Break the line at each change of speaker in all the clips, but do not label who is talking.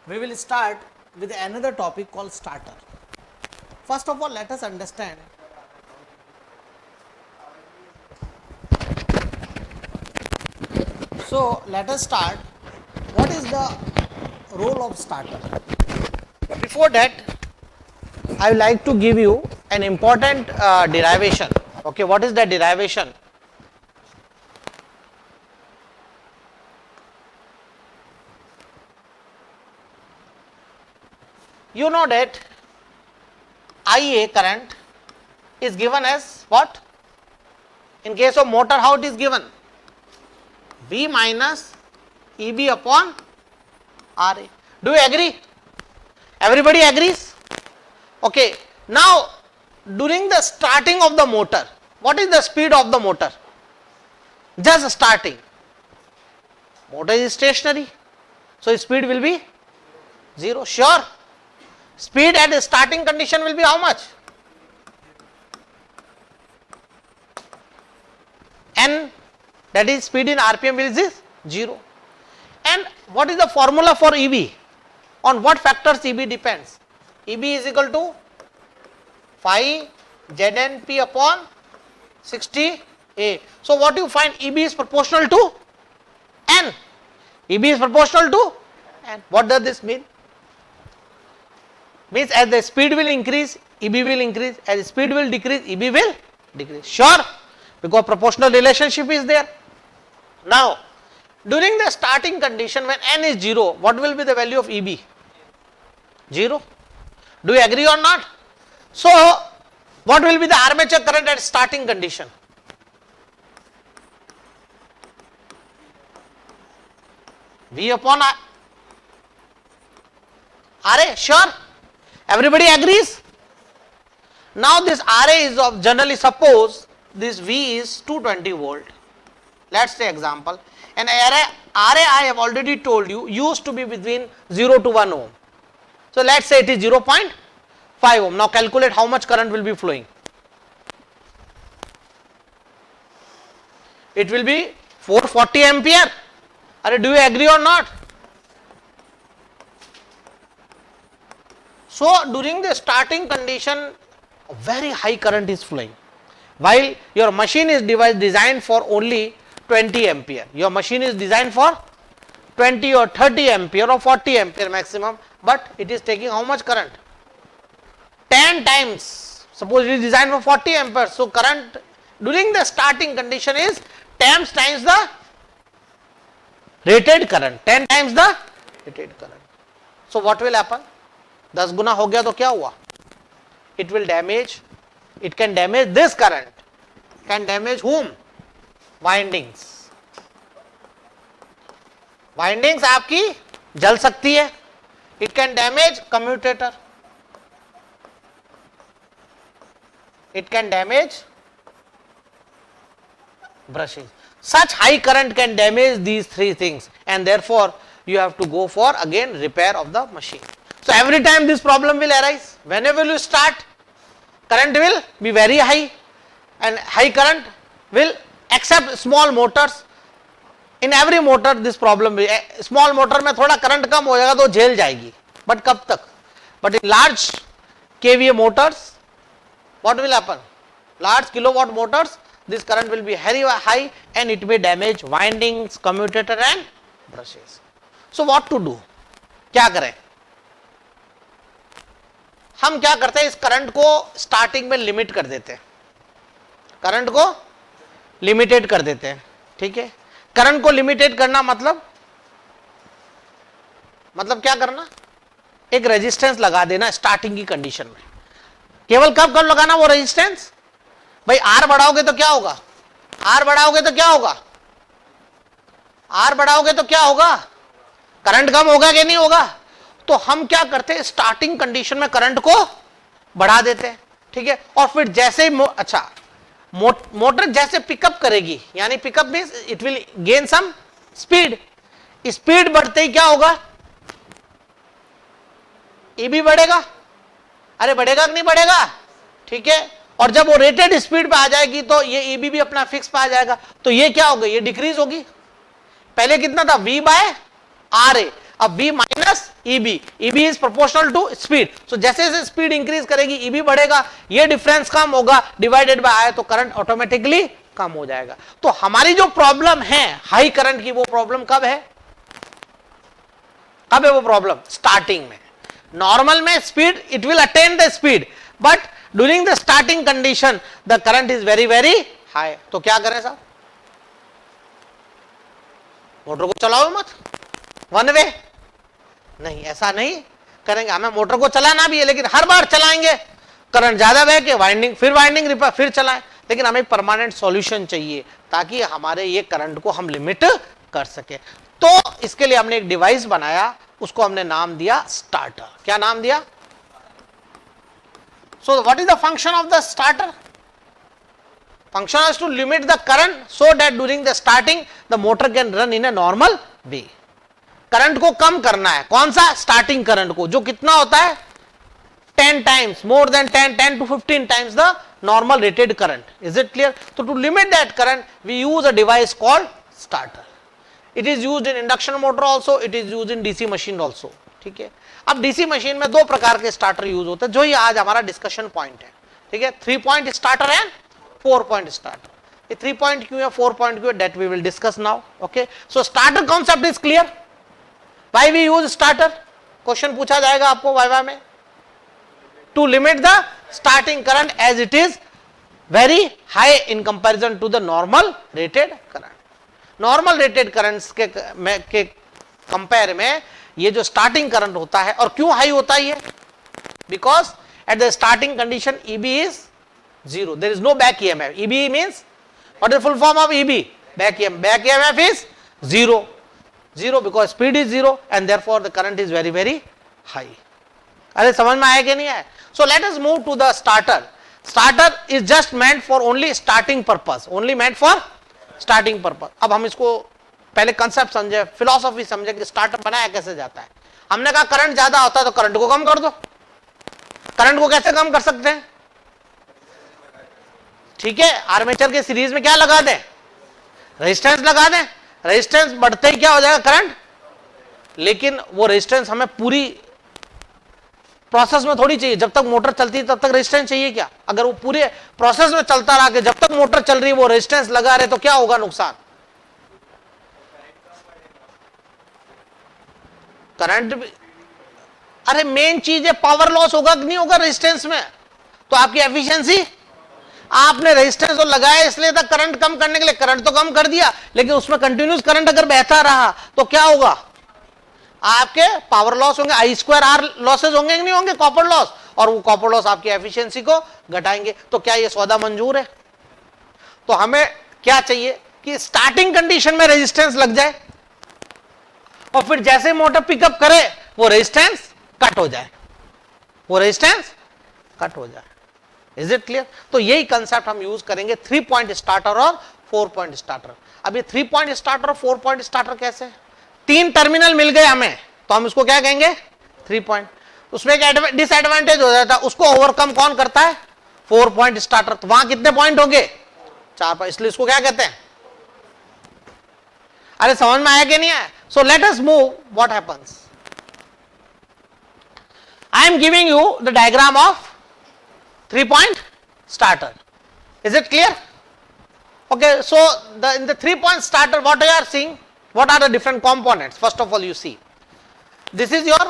we will start with another topic called starter. First of all, let us understand so let us start what is the role of starter. Before that, I would like to give you an important derivation. Okay, what is the derivation? You know that IA current is given as what? In case of motor, how it is given? V minus EB upon RA. Do you agree? Everybody agrees? Okay. Now, during the starting of the motor, what is the speed of the motor? Just starting. Motor is stationary. So, speed will be 0. Sure. Speed at the starting condition will be how much? N, that is speed in RPM is 0. And what is the formula for EB? On what factors EB depends? EB is equal to phi ZNP upon 60A. So, what you find? EB is proportional to N. EB is proportional to N. What does this mean? Means as the speed will increase, EB will increase, as speed will decrease, EB will decrease. Sure, because proportional relationship is there. Now, during the starting condition when N is 0, what will be the value of EB? 0. Do you agree or not? So, what will be the armature current at starting condition? V upon RA, sure. Everybody agrees? Now this RA is of, generally suppose this V is 220 volt. Let's say example. And RA I have already told you used to be between 0 to 1 ohm. So let's say it is 0.5 ohm. Now calculate how much current will be flowing. It will be 440 ampere. Do you agree or not? So during the starting condition, a very high current is flowing, while your machine is designed for only 20 ampere. Your machine is designed for 20 or 30 ampere or 40 ampere maximum, but it is taking how much current? 10 times. Suppose it is designed for 40 ampere. So current during the starting condition is 10 times the rated current. 10 times the rated current. So what will happen? 10 गुना हो गया तो क्या हुआ? It will damage, it can damage this current, can damage whom? Windings. Windings आपकी जल सकती है. It can damage commutator. It can damage brushes. Such high current can damage these three things, and therefore you have to go for again repair of the machine. So every time this problem will arise, whenever you start, current will be very high, and high current will accept small motors. In every motor this problem will, small motor में थोड़ा current कम हो जाएगा तो झेल जाएगी, but कब तक? But in large kVA motors, what will happen? Large kilowatt motors, this current will be very high and it may damage windings, commutator and brushes. So what to do? क्या करें? हम क्या करते हैं, इस करंट को स्टार्टिंग में limit कर देते हैं, करंट को लिमिटेड कर देते हैं. ठीक है, करंट को लिमिटेड करना मतलब क्या करना? एक रेजिस्टेंस लगा देना स्टार्टिंग की कंडीशन में. केवल कब लगाना वो रेजिस्टेंस? भाई आर बढ़ाओगे तो क्या होगा? आर बढ़ाओगे तो क्या होगा? आर बढ़ाओगे तो क्या होगा? करंट कम होगा कि नहीं होगा? तो हम क्या करते हैं, स्टार्टिंग कंडीशन में करंट को बढ़ा देते हैं. ठीक है, और फिर जैसे ही मोटर जैसे पिकअप करेगी, यानी pickup means it will gain some speed. Speed बढ़ते ही क्या होगा? ईबी बढ़ेगा. अरे बढ़ेगा कि नहीं बढ़ेगा? ठीक है, और जब वो रेटेड स्पीड पे आ जाएगी तो ये ईबी भी अपना फिक्स पे आ जाएगा. तो ये क्या होगा? ये डिक्रीज होगी. पहले कितना था? V बाय आर ए, अब V minus EB, EB is proportional to speed. So जैसे जैसे स्पीड इंक्रीज करेगी ईबी बढ़ेगा, ये डिफरेंस कम होगा, डिवाइडेड बाय आई, तो करंट ऑटोमेटिकली कम हो जाएगा। तो हमारी जो प्रॉब्लम है हाई करंट की, वो प्रॉब्लम कब है? कब है वो प्रॉब्लम? स्टार्टिंग में। नॉर्मल में speed, it will attain the speed, but during the starting condition the current is very very high. तो क्या करें साहब? मोटर को चलाओ मत, वन वे नहीं, ऐसा नहीं करेंगे। हमें मोटर को चलाना भी है, लेकिन हर बार चलाएंगे करंट ज्यादा बह के वाइंडिंग, फिर वाइंडिंग रिपेयर, फिर चलाएं। लेकिन हमें परमानेंट सॉल्यूशन चाहिए ताकि हमारे ये करंट को हम लिमिट कर सके। तो इसके लिए हमने एक डिवाइस बनाया, उसको हमने नाम दिया स्टार्टर। क्या नाम दिया? सो what is the function of the starter? Function is to limit the current so that during the starting the motor can run in a normal way. Current को कम करना है। कौन सा? स्टार्टिंग करंट को, जो कितना होता है 10 times, more than 10 to 15 times the normal rated current. Is it clear? So to limit that current we use a device called starter. It is used in induction motor also, it is used in DC machine also. ठीक है। अब DC machine में दो प्रकार के starter use होते हैं, जो ये आज हमारा डिस्कशन पॉइंट है। ठीक है, 3 point starter and 4 point starter. ये 3 point क्यों है, 4 point क्यों है, that we will discuss now. Okay, so starter concept is clear. Why we use starter? Question पूछा जाएगा आपको वाइवा में। To limit the starting current as it is very high in comparison to the normal rated current. Normal rated currents के compare में ये जो starting current होता है, और क्यों हाई होता है ये? Because at the starting condition EB is 0. There is no back EMF. EB means, what is the full form of EB? Back EMF. Back EMF is 0. 0 because speed is 0 and therefore the current is very very high. अरे समझ में आया कि नहीं आया? So let us move to the starter. Starter is just meant for only starting purpose. Only meant for starting purpose. अब हम इसको पहले कंसेप्ट समझे, फिलॉसफी समझे कि स्टार्टर बनाया कैसे जाता है। हमने कहा करंट ज्यादा होता है तो करंट को कम कर दो। करंट को कैसे कम कर सकते हैं? ठीक है, आर्मेचर के सीरीज में क्या लगा दें? रेजिस्टेंस लगा दें। रेजिस्टेंस बढ़ते ही क्या हो जाएगा? करंट। लेकिन वो रेजिस्टेंस हमें पूरी प्रोसेस में थोड़ी चाहिए। जब तक मोटर चलती है तब तक रेजिस्टेंस चाहिए क्या? अगर वो पूरे प्रोसेस में चलता रहा कि जब तक मोटर चल रही है वो रेजिस्टेंस लगा रहे, तो क्या होगा नुकसान? करंट भी, अरे मेन चीज है पावर लॉस होगा कि नहीं होगा रेजिस्टेंस में? तो आपकी एफिशिएंसी, आपने रेजिस्टेंस तो लगाया इसलिए था करंट कम करने के लिए, करंट तो कम कर दिया, लेकिन उसमें कंटिन्यूस करंट अगर बहता रहा तो क्या होगा? आपके पावर लॉस होंगे, I2R लॉसेस होंगे कि नहीं होंगे? कॉपर लॉस, और वो कॉपर लॉस आपकी एफिशिएंसी को घटाएंगे। तो क्या ये सौदा मंजूर है? तो हमें क्या चाहिए कि स्टार्टिंग कंडीशन में रेजिस्टेंस लग जाए और फिर जैसे मोटर पिकअप करे वो रेजिस्टेंस कट हो जाए, वो रेजिस्टेंस कट हो जाए। Is it clear? तो यही कंसेप्ट हम यूज करेंगे 3 point स्टार्टर और 4 point स्टार्टर। अब ये 3 point स्टार्टर और 4 point स्टार्टर कैसे? 3 टर्मिनल मिल गए हमें, तो हम इसको क्या कहेंगे? 3 point। उसमें एक डिसएडवांटेज हो जाता है, उसको ओवरकम कौन करता है? 4 point स्टार्टर। तो वहां कितने पॉइंट होंगे? 4 point, इसलिए इसको क्या कहते हैं? अरे समझ में आया कि नहीं आया? So let us move what happens. I am giving you the diagram of 3 point starter. Is it clear? Okay, so in the 3 point starter, what you are seeing? What are the different components? First of all, you see, this is your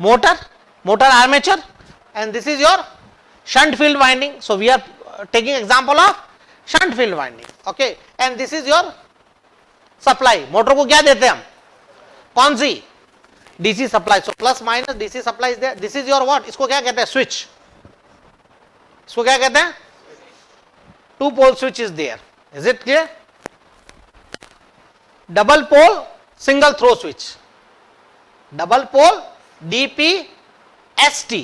motor armature, and this is your shunt field winding. So we are taking example of shunt field winding. Okay, and this is your supply. Motor को क्या देते हैं हम? कौन सी? DC supply. So plus minus DC supply is there. This is your what? इसको क्या कहते हैं? Switch. इसको क्या कहते हैं? 2 pole switch is there. Is it clear? Double pole single throw switch. Double pole DPST.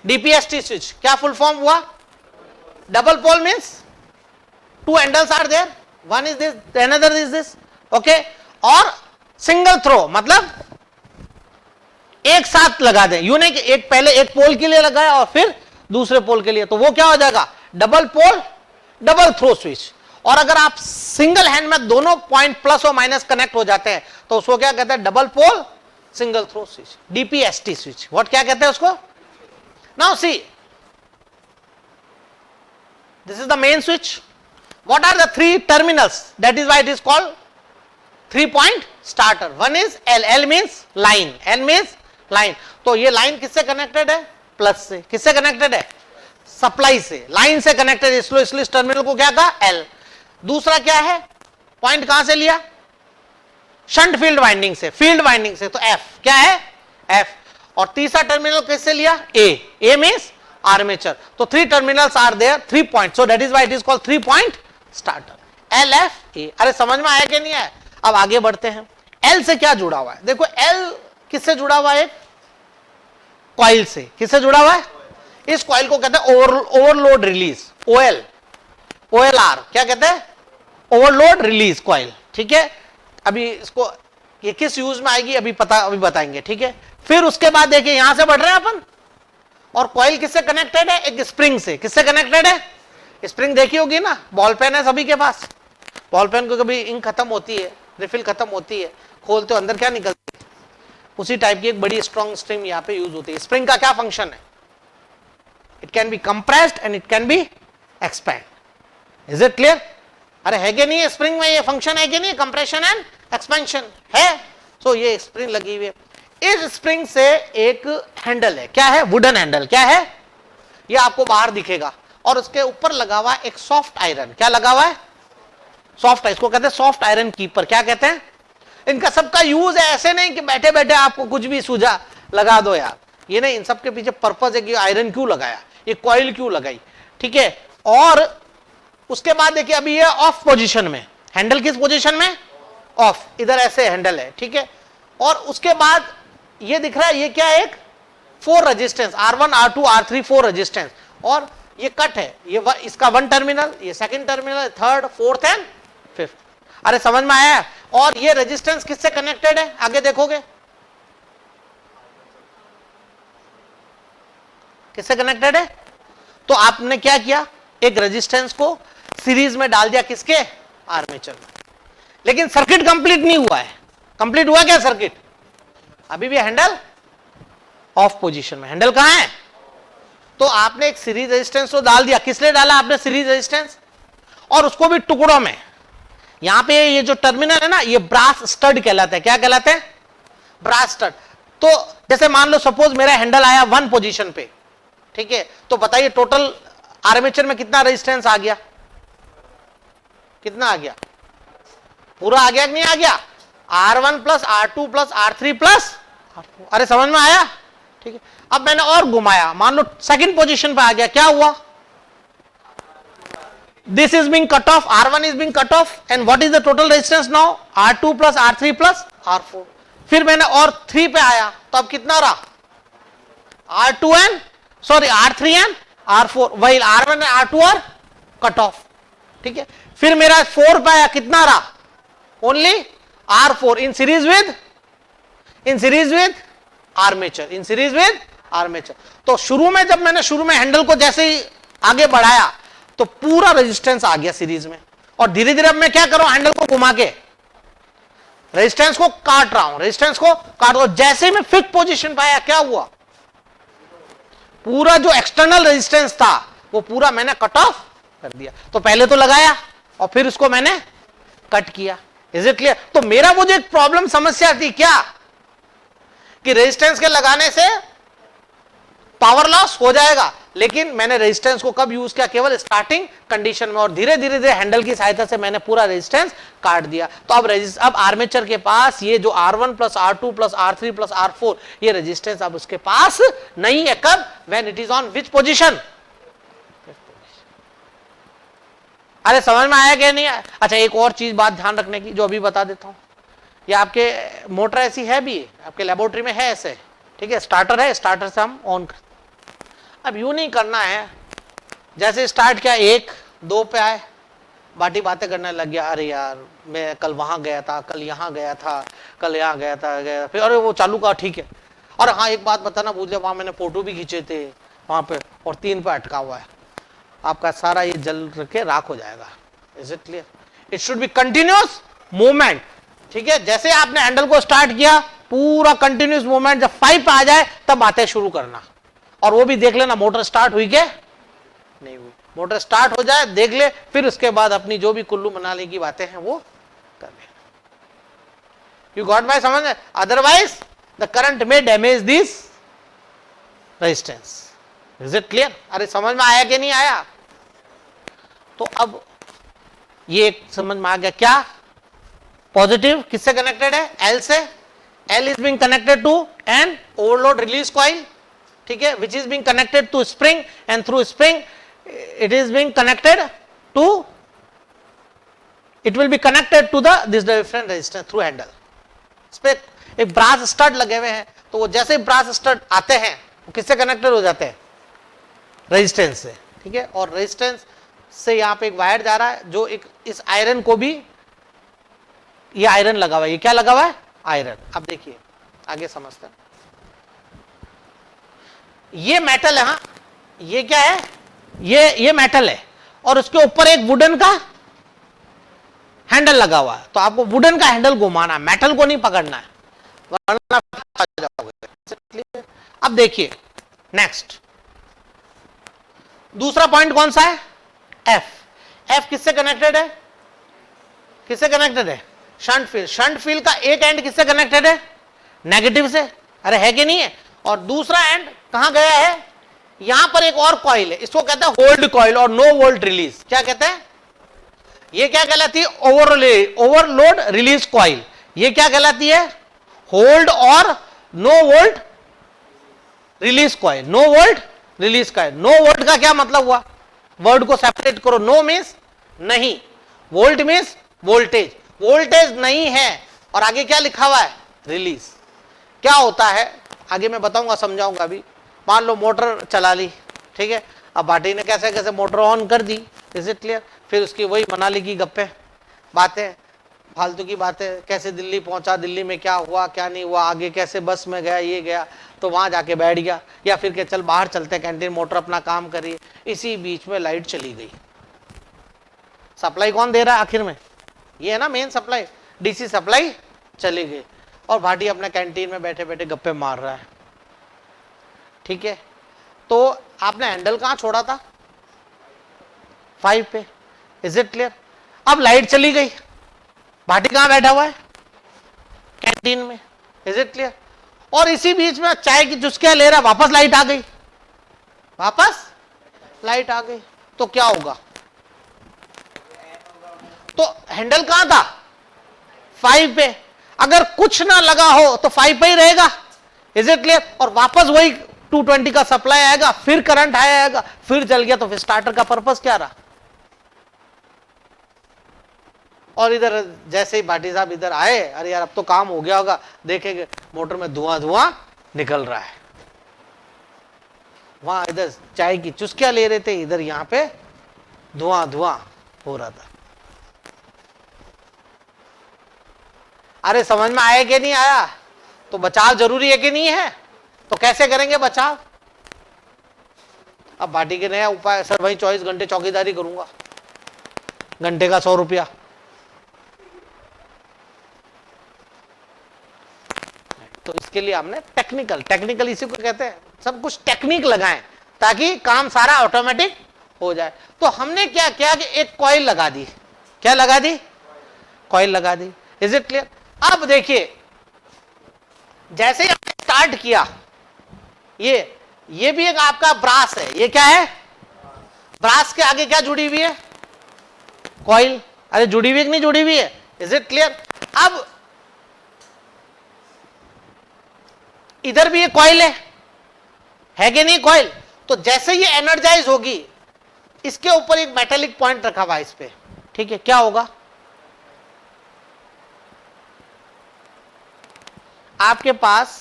DPST switch. क्या full form हुआ? Double pole means 2 handles are there. One is this, another is this. Okay. और single throw मतलब एक साथ लगा दें, यूं नहीं कि एक पहले एक पोल के लिए लगाया और फिर दूसरे पोल के लिए, तो वो क्या हो जाएगा? Double pole double throw switch. और अगर आप सिंगल हैंड में दोनों पॉइंट प्लस और माइनस कनेक्ट हो जाते हैं तो उसको क्या कहते हैं? Double pole single throw switch, DPST switch. What क्या कहते हैं उसको? Now see, this is the main switch. What are the three terminals? That is why it is called 3-point starter. One is L. L means line. N means line. तो ये line किससे connected है? Plus से। किससे connected है? Supply से। Line से connected, इसलिए इस टर्मिनल को क्या कहा? L। दूसरा क्या है? पॉइंट कहां से लिया? शंट फील्ड वाइंडिंग से, फील्ड वाइंडिंग से, तो F क्या है? F। और तीसरा टर्मिनल किससे लिया? A। A means armature. तो 3 terminals are there, 3 point, so that is why it is called 3-point starter, LFA। अरे समझ में आया कि नहीं आया? अब आगे बढ़ते हैं। L से क्या जुड़ा हुआ है? देखो L किससे जुड़ा हुआ है? कॉइल से। किससे जुड़ा हुआ है? इस कॉइल को कहते हैं ओवरलोड रिलीज, OL, OLR क्या कहते हैं? Overload release coil. ठीक है, अभी इसको ये किस यूज में आएगी अभी बताएंगे। ठीक है, फिर उसके बाद देखिए यहां से बढ़ रहे हैं अपन, और कॉइल किससे कनेक्टेड है? एक स्प्रिंग से। किससे कनेक्टेड है? स्प्रिंग देखी होगी ना, बॉल पेन है सभी के पास। बॉल पेन को कभी इंक खत्म होती है, रिफिल खत्म होती है, खोलते हो अंदर क्या निकलती है? उसी टाइप की एक बड़ी स्ट्रॉन्ग स्ट्रिंग यहाँ पे यूज होती है। स्प्रिंग का क्या फंक्शन है? It can be compressed and it can be expand. Is it clear? अरे है कि नहीं है? स्प्रिंग में ये फंक्शन है कि नहीं? कंप्रेशन एंड एक्सपेंशन है। सो ये स्प्रिंग लगी हुई है। इस स्प्रिंग से एक हैंडल है, क्या है? Wooden handle. क्या है? ये आपको बाहर दिखेगा, और उसके ऊपर लगा हुआ एक सॉफ्ट आयरन। क्या लगा हुआ है? सॉफ्ट, इसको कहते हैं सॉफ्ट आयरन कीपर। क्या कहते हैं? इनका सबका यूज है, ऐसे नहीं कि बैठे बैठे आपको कुछ भी सूझा लगा दो यार, ये नहीं। इन सबके पीछे पर्पज है कि आयरन क्यों लगाया, ये कॉइल क्यों लगाई। ठीक है, और उसके बाद देखिए अभी ये ऑफ पोजीशन में, हैंडल किस पोजीशन में? ऑफ, इधर ऐसे हैंडल है। ठीक है, और उसके बाद ये दिख रहा है, ये क्या है? एक 4 resistance, R1 R2 R3 4 resistance, और ये कट है, ये इसका 1 टर्मिनल, ये second terminal, third, fourth and fifth. अरे समझ में आया? और ये रेजिस्टेंस किससे कनेक्टेड है? आगे देखोगे किससे कनेक्टेड है? तो आपने क्या किया? एक रेजिस्टेंस को सीरीज में डाल दिया, किसके? आर्मेचर में। लेकिन सर्किट कंप्लीट नहीं हुआ है। कंप्लीट हुआ क्या सर्किट? अभी भी हैंडल ऑफ पोजीशन में। हैंडल कहां है? तो आपने एक सीरीज रेजिस्टेंस तो डाल दिया। किस लिए डाला आपने सीरीज रेजिस्टेंस? और उसको भी टुकड़ों में। यहां पे ये जो टर्मिनल है ना, ये ब्रास स्टड कहलाता है। क्या कहलाते हैं? Brass stud. तो जैसे मान लो सपोज मेरा हैंडल आया 1 पोजीशन पे, ठीक है, तो बताइए टोटल आर्मेचर में कितना रेजिस्टेंस आ गया? कितना आ गया? पूरा आ गया कि नहीं आ गया? R1 plus R2 plus R3 plus R4। अरे समझ में आया? ठीक है, अब मैंने और घुमाया, मान लो सेकंड पोजीशन पे आ गया, क्या हुआ? This is being cut off, R1 is being cut off, and what is the total resistance now? R2 plus R3 plus R4। फिर मैंने और 3 पे आया, तो अब कितना रहा? R2 and R3 and R4, वही R1 एंड R2 और कट ऑफ। ठीक है, फिर मेरा 4 पे आया, कितना रहा? Only R4 in series with armature, in series with armature. तो शुरू में जब मैंने शुरू में हैंडल को जैसे ही आगे बढ़ाया तो पूरा रेजिस्टेंस आ गया सीरीज में, और धीरे धीरे अब मैं क्या कर रहा हूं? हैंडल को घुमा के रेजिस्टेंस को काट रहा हूं, रेजिस्टेंस को काट रहा हूं। जैसे ही मैं फिफ्थ पोजीशन पे आया, क्या हुआ? पूरा जो एक्सटर्नल रेजिस्टेंस था वो पूरा मैंने कट ऑफ कर दिया। तो पहले तो लगाया और फिर उसको मैंने कट किया। Is it clear? तो मेरा वो जो एक प्रॉब्लम समस्या थी क्या, कि रेजिस्टेंस के लगाने से पावर लॉस हो जाएगा, लेकिन मैंने रेजिस्टेंस को कब यूज किया? केवल स्टार्टिंग कंडीशन में, और धीरे धीरे हैंडल की सहायता से मैंने पूरा रेजिस्टेंस काट दिया। तो अब आर्मेचर के पास ये जो R1 plus R2 plus R3 plus R4 ये रेजिस्टेंस अब उसके पास नहीं है। कब? When it is on which position? अरे समझ में आया क्या नहीं आया? अच्छा, एक और चीज बात ध्यान रखने की जो अभी बता देता हूं, ये आपके मोटर ऐसी है भी, आपके लेबोरेटरी में है ऐसे, ठीक है, स्टार्टर है, स्टार्टर से हम ऑन कर। अब यूं नहीं करना है, जैसे स्टार्ट किया 1 2 पे आए, बाटी बातें करने लग गया, अरे यार मैं कल वहां गया था, कल यहाँ गया था, कल यहाँ गया था, फिर अरे वो चालू का ठीक है, और हाँ एक बात बताना भूल गया, वहां मैंने फोटो भी खींचे थे वहां पे, और 3 पे अटका हुआ है, आपका सारा ये जल के राख हो जाएगा। Is it clear? It should be continuous movement, ठीक है? जैसे आपने हैंडल को स्टार्ट किया, पूरा कंटिन्यूअस मूवमेंट, जब 5 पे आ जाए तब बातें शुरू करना, और वो भी देख लेना मोटर स्टार्ट हुई क्या नहीं हुई। मोटर स्टार्ट हो जाए देख ले, फिर उसके बाद अपनी जो भी कुल्लू मनाली की बातें हैं वो कर ले। यू गॉट माय समझ? अदरवाइज द करंट में damage this resistance. Is it clear? अरे समझ में आया कि नहीं आया? तो अब ये समझ में आ गया क्या? पॉजिटिव किससे कनेक्टेड है? एल से। L is being connected to an overload release coil, ठीक है, which is being connected to spring, and through spring it is being connected to, it will be connected to the this different resistance through handle। इस पे एक brass stud लगे हुए हैं, तो वो जैसे ब्रास स्टड आते हैं वो किससे कनेक्टेड हो जाते हैं? रेजिस्टेंस से, ठीक है? और रेजिस्टेंस से यहाँ पे एक वायर जा रहा है जो एक इस आयरन को भी, ये आयरन लगा हुआ है, ये क्या लगा हुआ है? आयरन। अब देखिए आगे समझते हैं। ये मेटल है, हाँ, ये क्या है? ये मेटल है, और उसके ऊपर एक वुडन का हैंडल लगा हुआ है। तो आपको वुडन का हैंडल घुमाना है, मेटल को नहीं पकड़ना है, वरना आ जाओगे। अब देखिए नेक्स्ट, दूसरा पॉइंट कौन सा है? एफ। एफ किससे कनेक्टेड है? किससे कनेक्टेड है? Shunt field. शंट फील्ड का एक एंड किससे कनेक्टेड है? नेगेटिव से। अरे है कि नहीं है? और दूसरा एंड कहां गया है? यहां पर एक और कॉइल है, इसको कहते हैं होल्ड कॉइल और नो वोल्ट रिलीज। क्या कहते हैं? ये क्या कहलाती है? Overload release coil. ये क्या कहलाती है? होल्ड और no volt release coil. No volt release coil. No volt का क्या मतलब हुआ? वर्ड को सेपरेट करो। नो मीन्स नहीं, वोल्ट मीन्स वोल्टेज। वोल्टेज नहीं है, और आगे क्या लिखा हुआ है? रिलीज। क्या होता है आगे मैं बताऊंगा, समझाऊंगा अभी। मान लो मोटर चला ली, ठीक है, अब भाटी ने कैसे कैसे मोटर ऑन कर दी, इज इट क्लियर? फिर उसकी वही मनाली की गप्पे बातें, फालतू की बातें, कैसे दिल्ली पहुंचा, दिल्ली में क्या हुआ क्या नहीं हुआ, आगे कैसे बस में गया, ये गया, तो वहां जाके बैठ गया, या फिर के चल बाहर चलते कैंटीन, मोटर अपना काम करिए। इसी बीच में लाइट चली गई। सप्लाई कौन दे रहा है आखिर में? ये है ना मेन सप्लाई, डीसी सप्लाई चली गई, और भाटी अपने कैंटीन में बैठे बैठे गप्पे मार रहा है, ठीक है? तो आपने हैंडल कहां छोड़ा था? 5 पे, इज इट क्लियर? अब लाइट चली गई, भाटी कहां बैठा हुआ है? कैंटीन में, इज इट क्लियर? और इसी बीच में चाय की चुस्कियां ले रहा, वापस लाइट आ गई, वापस लाइट आ गई, तो क्या होगा? तो हैंडल कहां था? 5 पे। अगर कुछ ना लगा हो तो 5 पे ही रहेगा, इज इट क्लियर? और वापस वही 220 का सप्लाई आएगा, फिर करंट आएगा, फिर जल गया, तो फिर स्टार्टर का पर्पस क्या रहा? और इधर जैसे ही भाटी साहब इधर आए, अरे यार अब तो काम हो गया होगा, देखेंगे मोटर में धुआं धुआं निकल रहा है। वहां इधर चाय की चुस्कियां ले रहे थे, इधर यहां पे धुआं धुआं हो रहा था। अरे समझ में आया कि नहीं आया? तो बचाव जरूरी है कि नहीं है? तो कैसे करेंगे बचाव? अब भाटी के नया उपाय, सर भाई 24 घंटे चौकीदारी करूंगा, घंटे का 100 रुपया। तो इसके लिए हमने टेक्निकल इसी को कहते हैं, सब कुछ टेक्निक लगाएं ताकि काम सारा ऑटोमेटिक हो जाए। तो हमने क्या किया कि एक कॉइल लगा दी। क्या लगा दी? कॉइल लगा दी, इज इट क्लियर? अब देखिए जैसे ही हमने स्टार्ट किया, ये भी एक आपका ब्रास है। ये क्या है? ब्रास के आगे क्या जुड़ी हुई है? कॉइल। अरे जुड़ी हुई कि नहीं जुड़ी हुई है? Is it clear? अब इधर भी ये कॉइल है कि नहीं कॉइल? तो जैसे ये एनर्जाइज होगी, इसके ऊपर एक मेटेलिक पॉइंट रखा हुआ है इस पे, ठीक है? क्या होगा? आपके पास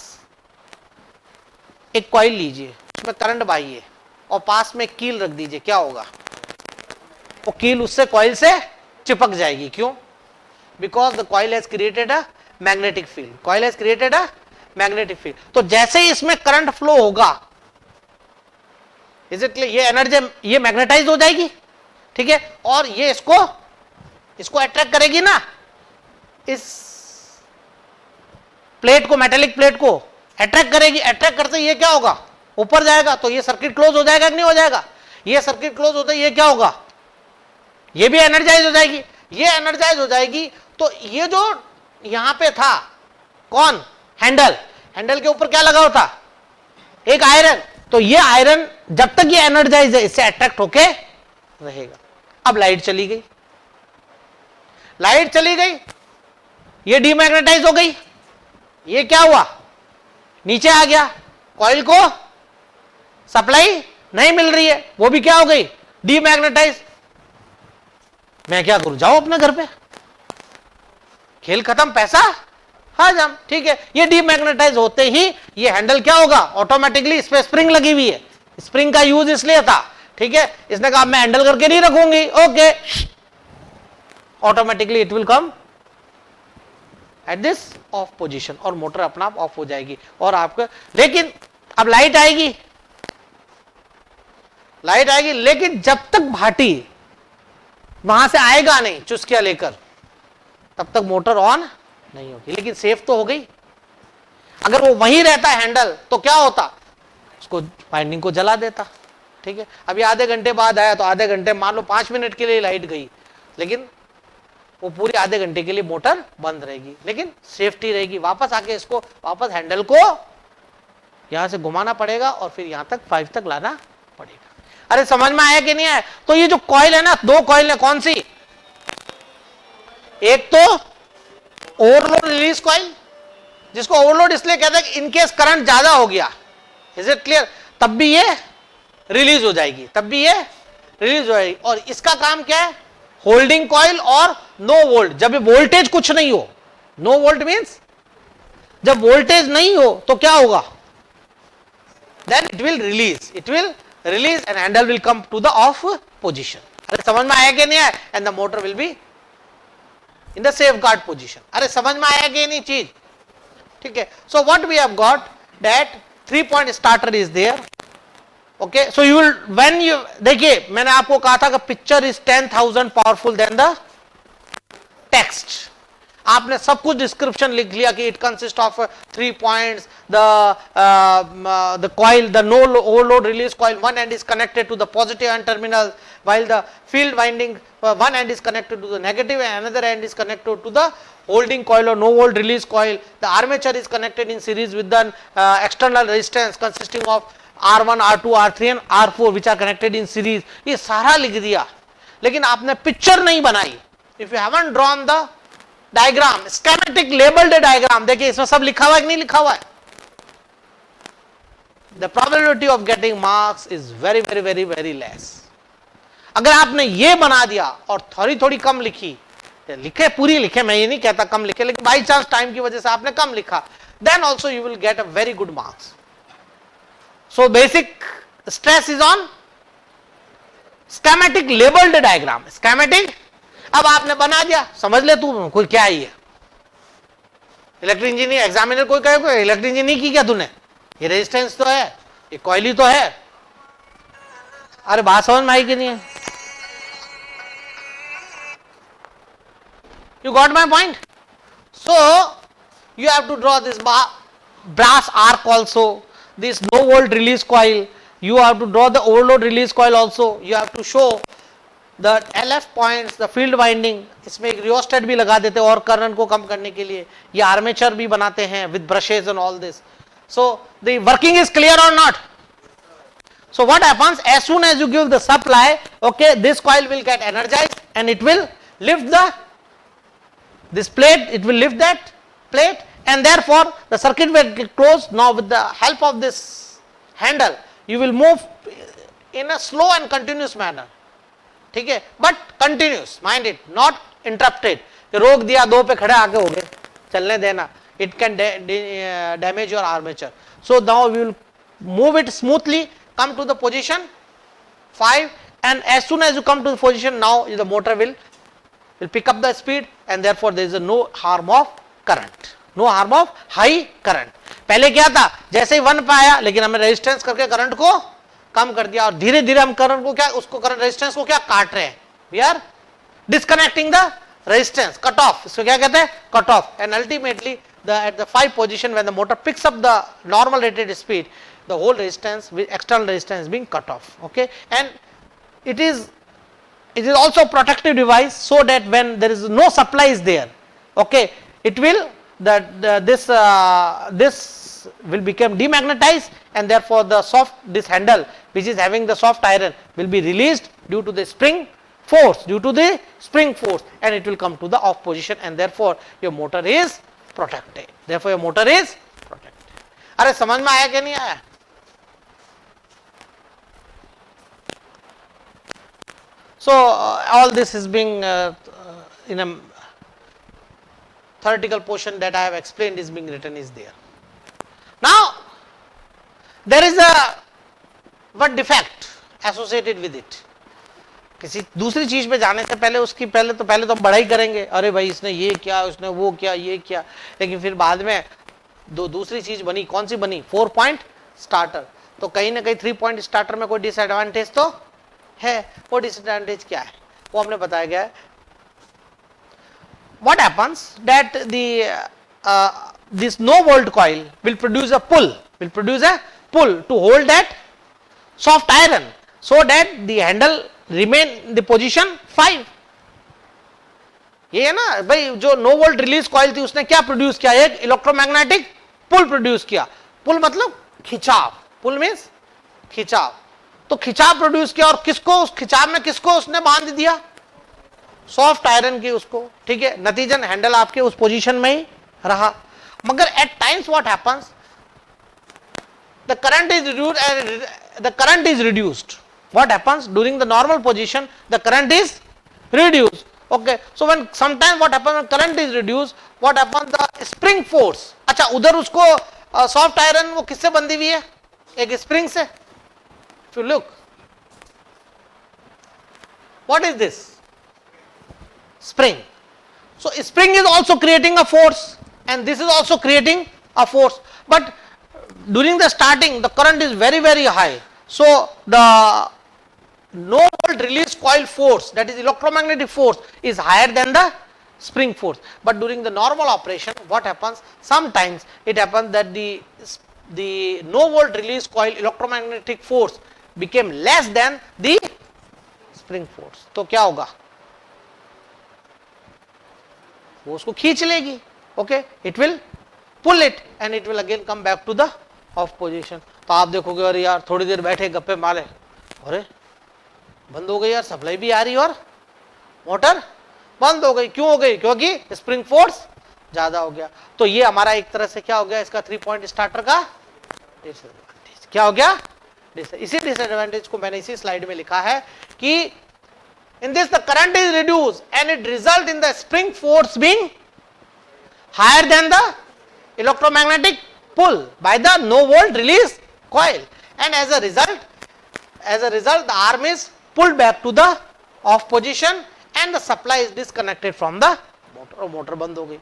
एक कॉइल लीजिए, उसमें करंट बहाइए, और पास में कील रख दीजिए। क्या होगा? वो कील उससे कॉइल से चिपक जाएगी। क्यों? Because the coil has created a magnetic field. Coil has created a magnetic field. तो जैसे ही इसमें करंट फ्लो होगा, इज इट क्लियर? ये एनर्जी ये मैग्नेटाइज हो जाएगी, ठीक है? और ये इसको इसको अट्रैक्ट करेगी ना, इस प्लेट को, मेटेलिक प्लेट को अट्रैक्ट करेगी, अट्रैक्ट करते ये क्या होगा, ऊपर जाएगा, तो ये सर्किट क्लोज हो जाएगा कि नहीं हो जाएगा, ये सर्किट क्लोज होता है, ये क्या होगा, ये भी एनर्जाइज हो जाएगी, ये एनर्जाइज हो जाएगी, तो ये जो यहां पे था कौन, हैंडल, हैंडल के ऊपर क्या लगा होता, एक आयरन, तो ये आयरन जब तक ये एनर्जाइज है इससे अट्रैक्ट होके रहेगा। अब लाइट चली गई, लाइट चली गई, ये डीमैग्नेटाइज हो गई, ये क्या हुआ, नीचे आ गया, कॉइल को सप्लाई नहीं मिल रही है, वो भी क्या हो गई, डीमैग्नेटाइज। मैं क्या करूं, जाओ अपने घर पे, खेल खत्म, पैसा हजम, ठीक है। ये डीमैग्नेटाइज होते ही ये हैंडल क्या होगा, ऑटोमेटिकली इस पे स्प्रिंग लगी हुई है, स्प्रिंग का यूज इसलिए था, ठीक है, इसने कहा मैं हैंडल करके नहीं रखूंगी, okay, automatically it will come at this of position और मोटर अपना आप ऑफ हो जाएगी और आपका, लेकिन अब लाइट आएगी, लाइट आएगी, लेकिन जब तक भाटी वहां से आएगा नहीं चुस्किया लेकर, तब तक मोटर ऑन नहीं होगी, लेकिन सेफ तो हो गई। अगर वो वहीं रहता हैंडल तो क्या होता, उसको वाइंडिंग को जला देता, ठीक है। अभी आधे घंटे बाद आया तो आधे घंटे, मान लो 5 मिनट के लिए लाइट गई, लेकिन वो पूरे आधे घंटे के लिए मोटर बंद रहेगी, लेकिन सेफ्टी रहेगी। वापस आके इसको वापस हैंडल को यहां से घुमाना पड़ेगा और फिर यहां तक 5 तक लाना पड़ेगा। अरे समझ में आया कि नहीं आया? तो ये जो कॉइल है ना, 2 कॉइल है, कौन सी, एक तो ओवरलोड रिलीज कॉइल, जिसको ओवरलोड इसलिए कहते हैं कि इनकेस करंट ज्यादा हो गया, इज इट क्लियर, तब भी ये रिलीज हो जाएगी, तब भी ये रिलीज हो जाएगी। और इसका काम क्या है, होल्डिंग कॉइल और नो वोल्ट, जब वोल्टेज कुछ नहीं हो, नो वोल्ट मींस जब वोल्टेज नहीं हो तो क्या होगा, then it will release and handle will come to the off position. अरे समझ में आया कि नहीं आया, and the motor will be in the safeguard position. अरे समझ में आया कि नहीं चीज, ठीक है। So what we have got, that 3-point starter is there, okay. So you will, when you, देखिए मैंने आपको कहा था कि picture is 10,000 powerful then the text. आपने सब कुछ डिस्क्रिप्शन लिख लिया कि it consist of 3 points, the coil, the no overload release coil, one end is connected to the positive end terminal, while the field winding, one end is connected to the negative and another end is connected to the holding coil or no volt release coil. The armature is connected in series with the external resistance consisting of R1, R2, R3 and R4 which are connected in series. ये सारा लिख दिया, लेकिन आपने picture नहीं बनाई। If you haven't drawn the diagram, schematic labelled diagram, देखिए इसमें सब लिखा हुआ है कि नहीं लिखा हुआ है। The probability of getting marks is very very very very less. अगर आपने ये बना दिया और थोड़ी थोड़ी कम लिखी, लिखे पूरी लिखे, मैं ये नहीं कहता कम लिखे, लेकिन बाई चांस टाइम की वजह से आपने कम लिखा, then also you will get a very good marks. So basic stress is on schematic labelled diagram, schematic. अब आपने बना दिया, समझ ले तू कोई क्या ही है, इलेक्ट्रिक इंजीनियर, एग्जामिनर कोई कहे इलेक्ट्रिक इंजीनियर की क्या तूने, ये रेजिस्टेंस तो है, ये कॉइली तो है। अरे बात समझ में आई कि नहीं है? You got my point? So you have to draw this brass arc also, this no volt release coil, you have to draw the overload release coil also, you have to show the LF points, the field winding, इसमें एक rheostat भी लगा देते हैं और current को कम करने के लिए, ये आर्मेचर भी बनाते हैं with brushes and all this. So the working is clear or not? So what happens, as soon as you give the supply, okay, this coil will get energized and it will lift this plate, it will lift that plate, and therefore the circuit will get closed. Now with the help of this handle, you will move in a slow and continuous manner, ठीक है, but continuous, mind it, not interrupted. रोक दिया, 2 पे खड़े आके हो गए, चलने देना, it can damage your armature. So now we will move it smoothly, come to the position 5, and as soon as you come to the position, now the motor will pick up the speed, and therefore there is no harm of current, no harm of high current. पहले क्या था, जैसे ही 1 पे आया, लेकिन हमने resistance करके current को कम कर दिया, और धीरे धीरे हम करंट को क्या, उसको करंट रेजिस्टेंस को क्या काट रहे हैं, we are disconnecting the resistance, cut off, इसको क्या कहते हैं, cut off, and ultimately at the 5 position when the motor picks up the normal rated speed, the whole resistance with external resistance is being cut off. Okay, and it is also a protective device, so that when there is no supply is there, okay, it will this will become demagnetized, and therefore this handle which is having the soft iron will be released due to the spring force, and it will come to the off position, and therefore your motor is protected. अरे समझ में आया क्या नहीं आया? So all this is being in a theoretical portion that I have explained is being written is there. Now there is a what defect associated with it. किसी दूसरी चीज पे जाने से पहले उसकी पहले तो हम बड़ाई करेंगे, अरे भाई इसने ये किया, उसने वो किया, ये किया, लेकिन फिर बाद में दूसरी चीज बनी, कौन सी बनी? 4 पॉइंट स्टार्टर. तो कहीं ना कहीं 3 पॉइंट स्टार्टर में कोई डिसएडवांटेज तो है. वो डिसएडवांटेज क्या है वो हमने बताया गया है. What happens that this no volt coil will produce a pull to hold that soft iron, so that the handle remain in the position 5. ये है ना भाई, जो नो वोल्ट रिलीज कॉइल थी उसने क्या प्रोड्यूस किया? एक इलेक्ट्रोमैग्नेटिक पुल प्रोड्यूस किया. पुल मतलब खिंचाव, पुल मींस खिंचाव. तो खिंचाव प्रोड्यूस किया, और किसको, उस खिंचाव में किसको उसने बांध दिया? सॉफ्ट आयरन की उसको. ठीक है, नतीजन हैंडल आपके उस पोजीशन में ही रहा. मगर at times what happens, the current is reduced. What happens during the normal position? The current is reduced. Okay, so when sometimes what happens when current is reduced, what happens? The spring force. अच्छा, उधर उसको soft iron वो किससे बंधी हुई है? एक spring से. If you look, what is this? Spring. So spring is also creating a force, and this is also creating a force. But during the starting, the current is very, very high. So the no volt release coil force, that is electromagnetic force, is higher than the spring force. But during the normal operation, what happens? Sometimes it happens that the no volt release coil electromagnetic force became less than the spring force. तो क्या होगा? वो उसको खींच लेगी. Okay, it will pull it and it will again come back to the off position. तो आप देखोगे अरे यार थोड़ी देर बैठे गप्पे मारे, अरे बंद हो गई यार, सप्लाई भी आ रही और मोटर बंद हो गई. क्यों हो गई? क्योंकि स्प्रिंग फोर्स ज्यादा हो गया. तो ये हमारा एक तरह से क्या हो गया, इसका 3 पॉइंट स्टार्टर का डिसएडवांटेज. क्या हो गया? इसी डिसएडवांटेज को मैंने इसी स्लाइड में लिखा है कि in this the current is reduce and it result in the spring force being higher than the electromagnetic pull by the no volt release coil, and as a result the arm is pulled back to the off position and the supply is disconnected from the motor, और motor बंद हो गई.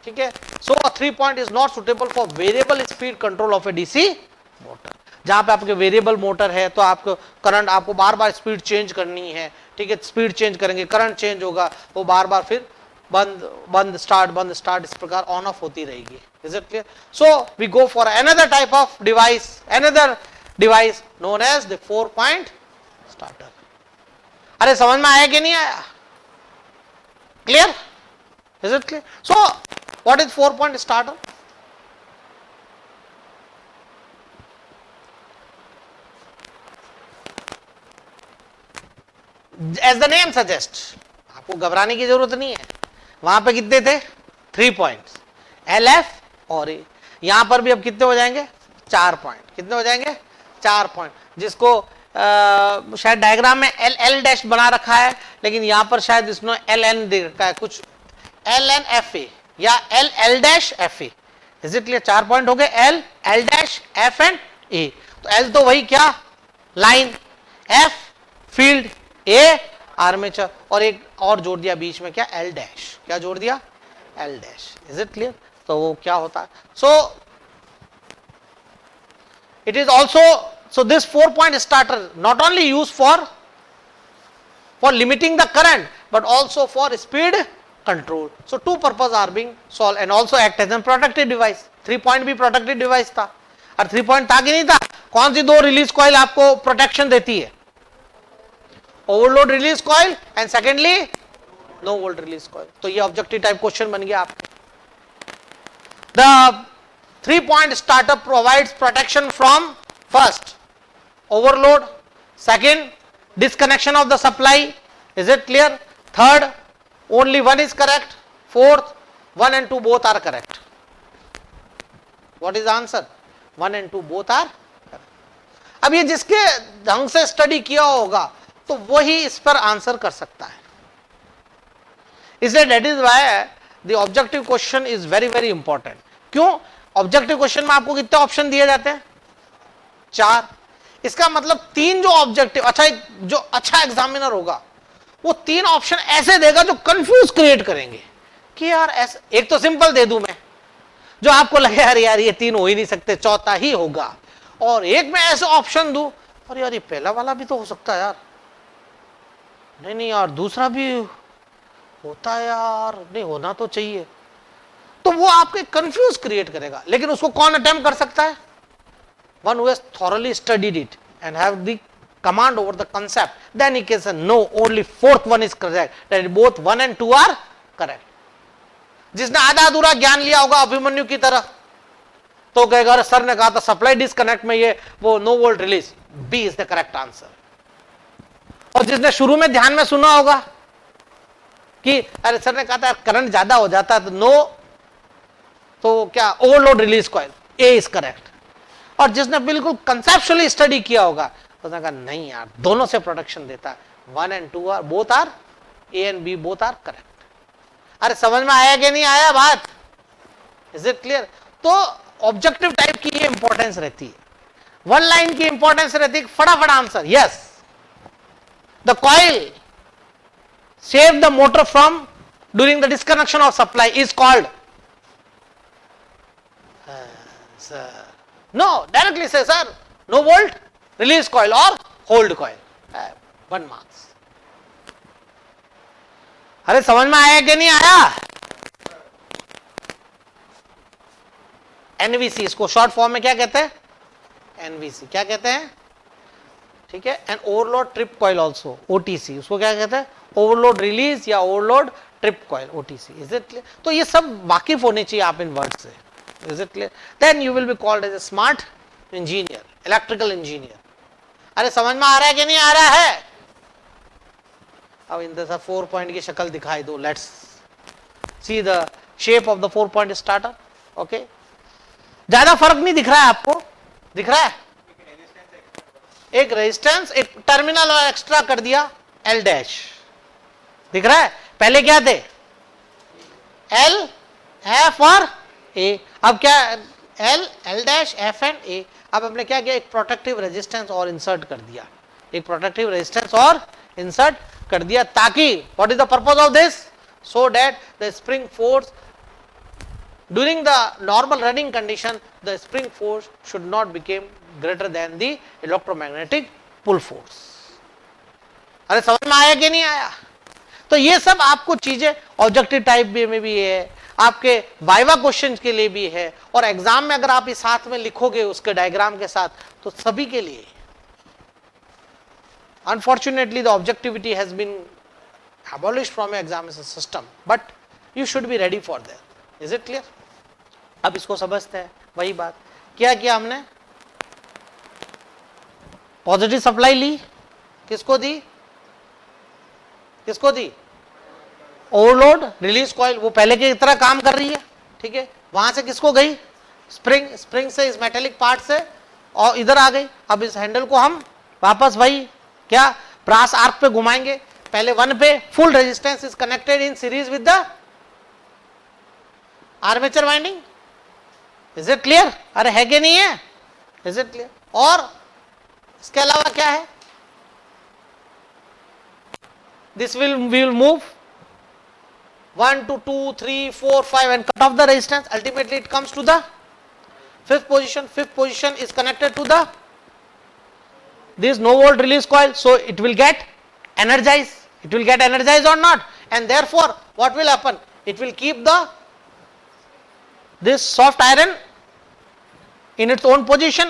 ठीक है. So a 3 point is not suitable for variable speed control of a DC motor. जहां पे आपके variable motor है तो आपको करंट, आपको बार बार स्पीड चेंज करनी है. ठीक है, स्पीड चेंज करेंगे, करंट चेंज होगा, वो बार बार फिर बंद स्टार्ट इस प्रकार ऑन ऑफ होती रहेगी. Is it clear? So we go for another type of device known as the 4 point starter. अरे समझ में आया कि नहीं आया? Clear? Is it clear? So what is 4 point starter? As the name suggest, आपको घबराने की जरूरत नहीं है. वहां पे कितने थे? 3 पॉइंट्स, एल एफ और ए. यहां पर भी अब कितने हो जाएंगे? 4 पॉइंट. कितने हो जाएंगे? 4 पॉइंट. जिसको शायद डायग्राम में एल एल डैश बना रखा है, लेकिन यहां पर शायद इसमें एल एन दे रखा है, कुछ एल एन एफ ए या L L dash F A. Is it clear? 4 point हो गए, L L dash F and A. तो एल तो वही क्या, line, F field, A armature, और एक और जोड़ दिया बीच में, क्या, एल डैश. क्या जोड़ दिया? L dash. Is it clear? तो वो क्या होता है? So it is also, so this 4 point starter not only used for for limiting the current, but also for speed control. So two purposes are being solved and also act as a protective device. 3 point भी protective device था, और 3 point था कि नहीं था? कौन सी दो release coil आपको प्रोटेक्शन देती है? Overload release coil and secondly no volt release coil. तो ये ऑब्जेक्टिव टाइप क्वेश्चन बन गया आपका. द 3 point starter provides protection from first overload, second disconnection of the supply. Is it clear? Third, only one is correct. Fourth, 1 and 2 both are correct. What is the answer? 1 and 2 both are correct. अब ये जिसके ढंग से study किया होगा तो वही इस पर आंसर कर सकता है. इसलिए that is why the objective question is very very important. क्यों? ऑब्जेक्टिव क्वेश्चन में आपको कितने ऑप्शन दिए जाते हैं? 4. इसका मतलब 3 जो ऑब्जेक्टिव, अच्छा जो अच्छा एग्जामिनर होगा वो 3 ऑप्शन ऐसे देगा जो कंफ्यूज क्रिएट करेंगे कि यार ऐसे, एक तो सिंपल दे दूं मैं जो आपको लगे यार ये 3 हो ही नहीं सकते, चौथा ही होगा, और एक में ऐसे ऑप्शन दूं और यार ये पहला वाला भी तो हो सकता है यार, नहीं यार दूसरा भी होता है यार, नहीं होना तो चाहिए, तो वो आपके कंफ्यूज क्रिएट करेगा. लेकिन उसको कौन अटेम्प्ट कर सकता है? One who has thoroughly studied it and have the command over the concept, then he can say no, only fourth one is correct, that both 1 and 2 are correct. जिसने आधा अधूरा ज्ञान लिया होगा अभिमन्यु की तरह तो कहेगा अरे सर ने कहा था सप्लाई डिस्कनेक्ट में ये वो no volt release, B is the correct answer. और जिसने शुरू में ध्यान में सुना होगा कि अरे सर ने कहा था करंट ज्यादा हो जाता है तो नो, तो क्या overload release coil, A is correct. और जिसने बिल्कुल कंसेप्चुअली स्टडी किया होगा तो उसने कहा नहीं यार दोनों से प्रोटेक्शन देता है, 1 and 2 are both are, A and B both are correct. अरे समझ में आया कि नहीं आया बात? Is it clear? तो ऑब्जेक्टिव टाइप की ये इंपॉर्टेंस रहती है, वन लाइन की इंपॉर्टेंस रहती है, फटाफट answer. Yes, the coil save the motor from during the disconnection of supply is called. No, directly say sir, no volt release coil or hold coil. 1 marks. अरे समझ में आया कि नहीं आया? एनवीसी, इसको शॉर्ट फॉर्म में क्या कहते हैं? एनवीसी. क्या कहते हैं? ठीक है. And overload trip coil also, OTC, उसको क्या कहते हैं? ओवरलोड रिलीज या overload trip coil, OTC. Is it clear? तो ये सब वाकिफ होने चाहिए आप इन वर्ड से. Is it clear? Then you will be called as a smart engineer, electrical engineer. अरे समझ में आ रहा है कि नहीं आ रहा है? अब इन दसा 4 point की शक्ल दिखाई दो. Let's see the shape of the 4 point starter. Okay. ज्यादा फर्क नहीं दिख रहा है आपको? दिख रहा है? एक रेजिस्टेंस, एक टर्मिनल और एक्स्ट्रा कर दिया L डैश. दिख रहा है? पहले क्या थे? L, F और A. अब क्या L, L dash, F and A. अब हमने क्या किया? एक प्रोटेक्टिव रेजिस्टेंस और इंसर्ट कर दिया, एक प्रोटेक्टिव रेजिस्टेंस और इंसर्ट कर दिया, ताकि what is the purpose of this? So that the spring force during the normal running condition, the spring force should not became greater than the electromagnetic pull force. अरे समझ में आया कि नहीं आया? तो ये सब आपको चीजें ऑब्जेक्टिव टाइप में भी है, आपके वाइवा क्वेश्चन के लिए भी है, और एग्जाम में अगर आप इस साथ में लिखोगे उसके डायग्राम के साथ तो सभी के लिए. Unfortunately the objectivity has been abolished from your examination system, but you should be ready for that. Is it clear? अब इसको समझते हैं. वही बात क्या किया हमने? पॉजिटिव सप्लाई ली, किसको दी? किसको दी? ओवरलोड रिलीज कॉइल, वो पहले की तरह काम कर रही है. ठीक है. वहां से किसको गई? स्प्रिंग, स्प्रिंग से इस मेटेलिक पार्ट से और इधर आ गई. अब इस हैंडल को हम वापस वही क्या ब्रास आर्क पे घुमाएंगे. पहले 1 पे full resistance is connected in series with the armature winding. Is it clear? अरे है कि नहीं है? Is it clear? और इसके अलावा क्या है? This will move 1 to 2 3 4 5 and cut off the resistance. Ultimately it comes to the fifth position. Fifth position is connected to the this no volt release coil, so it will get energized. It will get energized or not, and therefore what will happen? It will keep this soft iron in its own position,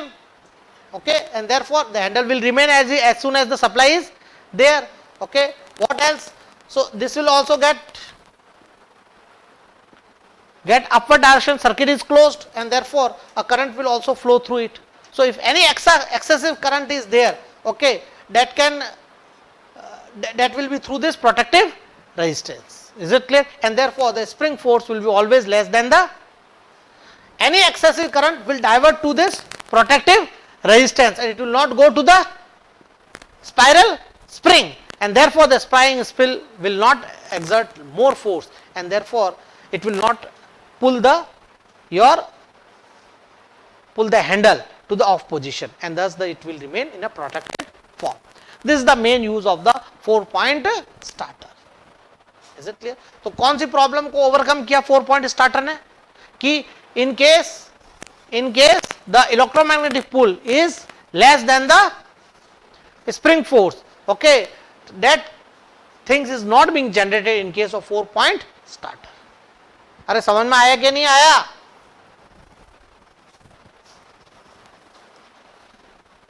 okay, and therefore the handle will remain as soon as the supply is there, okay. What else? So this will also get upward direction, circuit is closed, and therefore a current will also flow through it. So if any excessive current is there, okay, that will be through this protective resistance. Is it clear? And therefore the spring force will be always less than any excessive current will divert to this protective resistance, and it will not go to the spiral spring, and therefore the spring spill will not exert more force, and therefore it will not pull the handle to the off position, and thus it will remain in a protected form. This is the main use of the 4-point starter. Is it clear? तो कौन सी problem को overcome किया 4-point starter ने कि in case the electromagnetic pull is less than the spring force, okay, that things is not being generated in case of 4-point starter. अरे समझ में आया कि नहीं आया?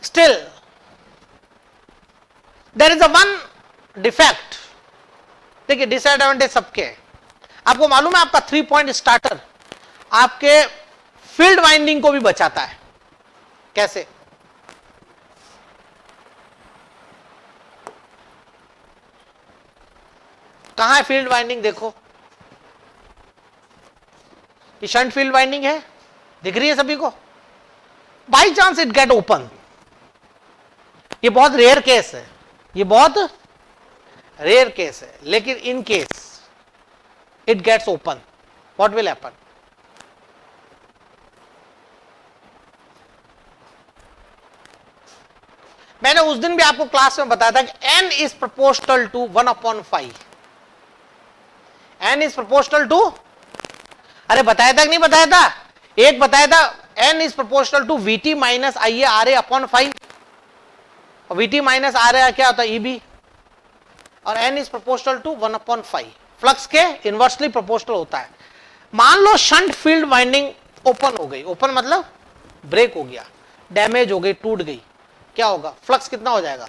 Still there is a one defect. देखिए डिसएडवांटेज सबके है. आपको मालूम है आपका 3-point स्टार्टर आपके फील्ड वाइंडिंग को भी बचाता है. कैसे? कहां है फील्ड वाइंडिंग? देखो ये शंट फील्ड वाइंडिंग है, दिख रही है सभी को. By chance it get open, ये बहुत रेयर केस है, ये बहुत रेयर केस है, लेकिन in case it gets open, what will happen? मैंने उस दिन भी आपको क्लास में बताया था कि n is proportional to 1/5. n is proportional to, अरे बताया था कि नहीं बताया था? एक बताया था n is proportional to Vt minus IA/RA/5, और Vt माइनस RA क्या होता है? EB, और n is proportional to 1/5. Flux के इनवर्सली प्रोपोर्शनल होता है. मान लो शंट फील्ड वाइंडिंग ओपन हो गई, ओपन मतलब ब्रेक हो गया, डैमेज हो गई, टूट गई, क्या होगा? फ्लक्स कितना हो जाएगा?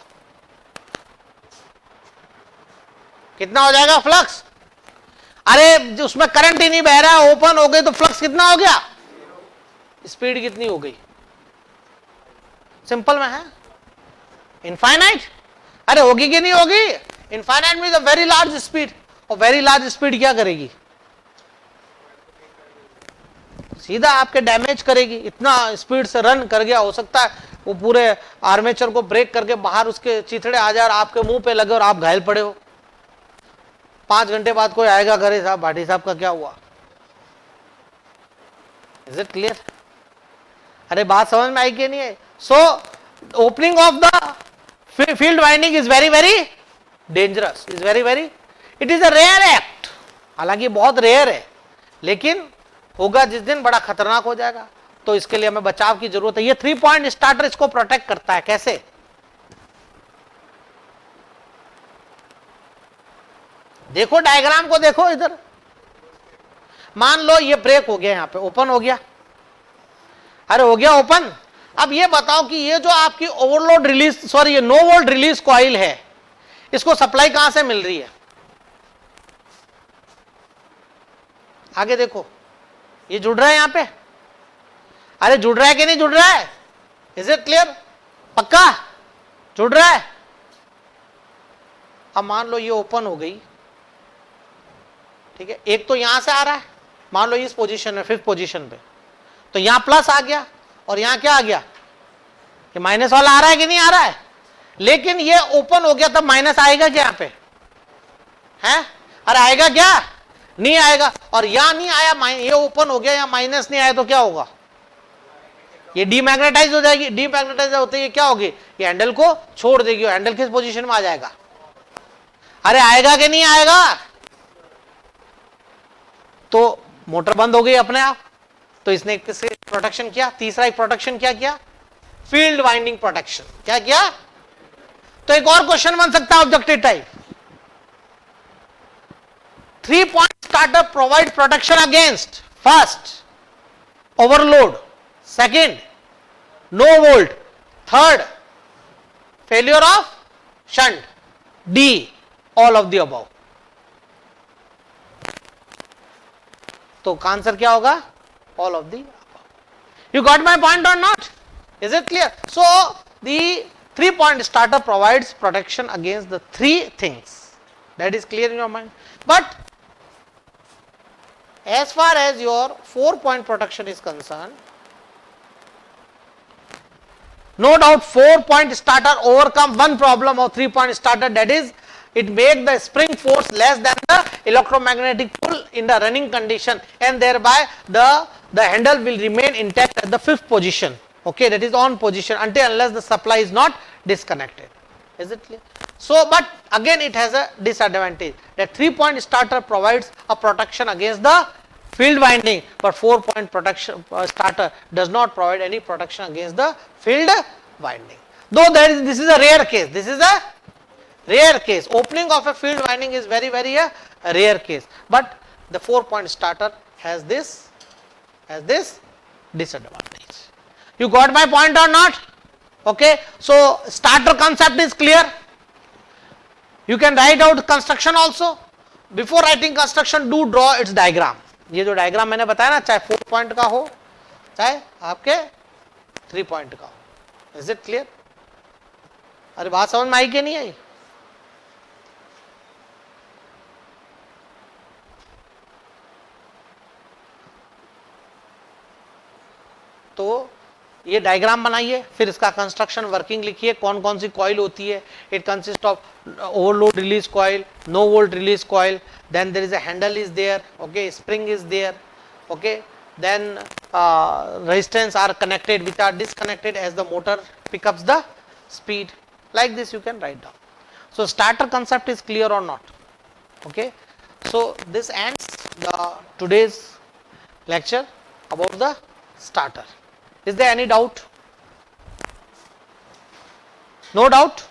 कितना हो जाएगा फ्लक्स? अरे उसमें करंट ही नहीं बह रहा है, ओपन हो गई तो फ्लक्स कितना हो गया? स्पीड कितनी हो गई? सिंपल में है इनफाइनाइट. अरे होगी कि नहीं होगी? Infinite means a very large speed, और वेरी लार्ज स्पीड क्या करेगी? सीधा आपके डैमेज करेगी. इतना स्पीड से रन कर गया, हो सकता है वो पूरे आर्मेचर को ब्रेक करके बाहर उसके चिथड़े आ जाए और आपके मुंह पे लगे और आप घायल पड़े हो. 5 घंटे बाद कोई आएगा घरे, साहब भाटी साहब का क्या हुआ? Is it clear? अरे बात समझ में आई कि नहीं है? So opening of the field winding is very very dangerous, is very very, it is a rare act. हालांकि बहुत रेयर है, लेकिन होगा जिस दिन बड़ा खतरनाक हो जाएगा. तो इसके लिए हमें बचाव की जरूरत है. ये 3-point स्टार्टर इसको प्रोटेक्ट करता है. कैसे? देखो डायग्राम को, देखो इधर. मान लो ये ब्रेक हो गया, यहां पे ओपन हो गया. अरे हो गया ओपन. अब ये बताओ कि ये जो आपकी ओवरलोड रिलीज, सॉरी ये नो वोल्ट रिलीज कॉइल है, इसको सप्लाई कहां से मिल रही है? आगे देखो, ये जुड़ रहा है यहां पे. अरे जुड़ रहा है कि नहीं जुड़ रहा है? Is it clear? पक्का जुड़ रहा है. अब मान लो ये ओपन हो गई, ठीक है. एक तो यहां से आ रहा है, मान लो इस पोजीशन में, 5th पोजीशन पे, तो यहां प्लस आ गया, और यहां क्या आ गया? कि माइनस वाला आ रहा है कि नहीं आ रहा है? लेकिन ये ओपन हो गया, तब माइनस आएगा क्या यहां पे? है? अरे आएगा क्या? नहीं आएगा. और यहां नहीं आया, ये ओपन हो गया, यहां माइनस नहीं आया, तो क्या होगा? ये डीमैग्नेटाइज हो जाएगी. डीमैग्नेटाइज होते ही क्या होगी? ये हैंडल को छोड़ देगी, और हैंडल किस पोजीशन में आ जाएगा? अरे आएगा कि नहीं आएगा? तो मोटर बंद हो गई अपने आप. तो इसने एक प्रोटेक्शन किया. तीसरा एक प्रोटेक्शन क्या किया? Field winding protection. क्या किया? तो एक और क्वेश्चन बन सकता है objective type. 3-point starter provides protection against first overload, second no volt, third failure of shunt, D all of the above. तो आंसर क्या होगा? All of the above. You got my point or not? Is it clear? So the 3-point starter provides protection against the three things. That is clear in your mind. But as far as your 4-point protection is concerned, no doubt 4-point starter overcome one problem of 3-point starter, that is it make the spring force less than the electromagnetic pull in the running condition, and thereby the handle will remain intact at the 5th position, okay, that is on position until unless the supply is not disconnected. Is it clear? So, but again it has a disadvantage that 3-point starter provides a protection against the field winding, but 4-point protection starter does not provide any protection against the field winding. Though this is a rare case, this is a rare case. Opening of a field winding is very a rare case, but the 4-point starter has this disadvantage. You got my point or not? Okay, so starter concept is clear. You can write out construction also. Before writing construction, do draw its diagram. ये जो diagram मैंने बताया ना, चाहे 4-point का हो चाहे आपके 3-point का हो. Is it clear? अरे बात समझ में आई कि नहीं आई? तो ये डायग्राम बनाइए, फिर इसका कंस्ट्रक्शन वर्किंग लिखिए, कौन कौन सी कॉइल होती है. It consist of overload release coil, no volt release coil, then there is a handle is there, okay, spring is there, okay, then resistance are connected which are disconnected as the motor picks the speed. Like this you can write down. So starter concept is clear or not? Okay, so this ends the today's lecture about the starter. Is there any doubt? No doubt?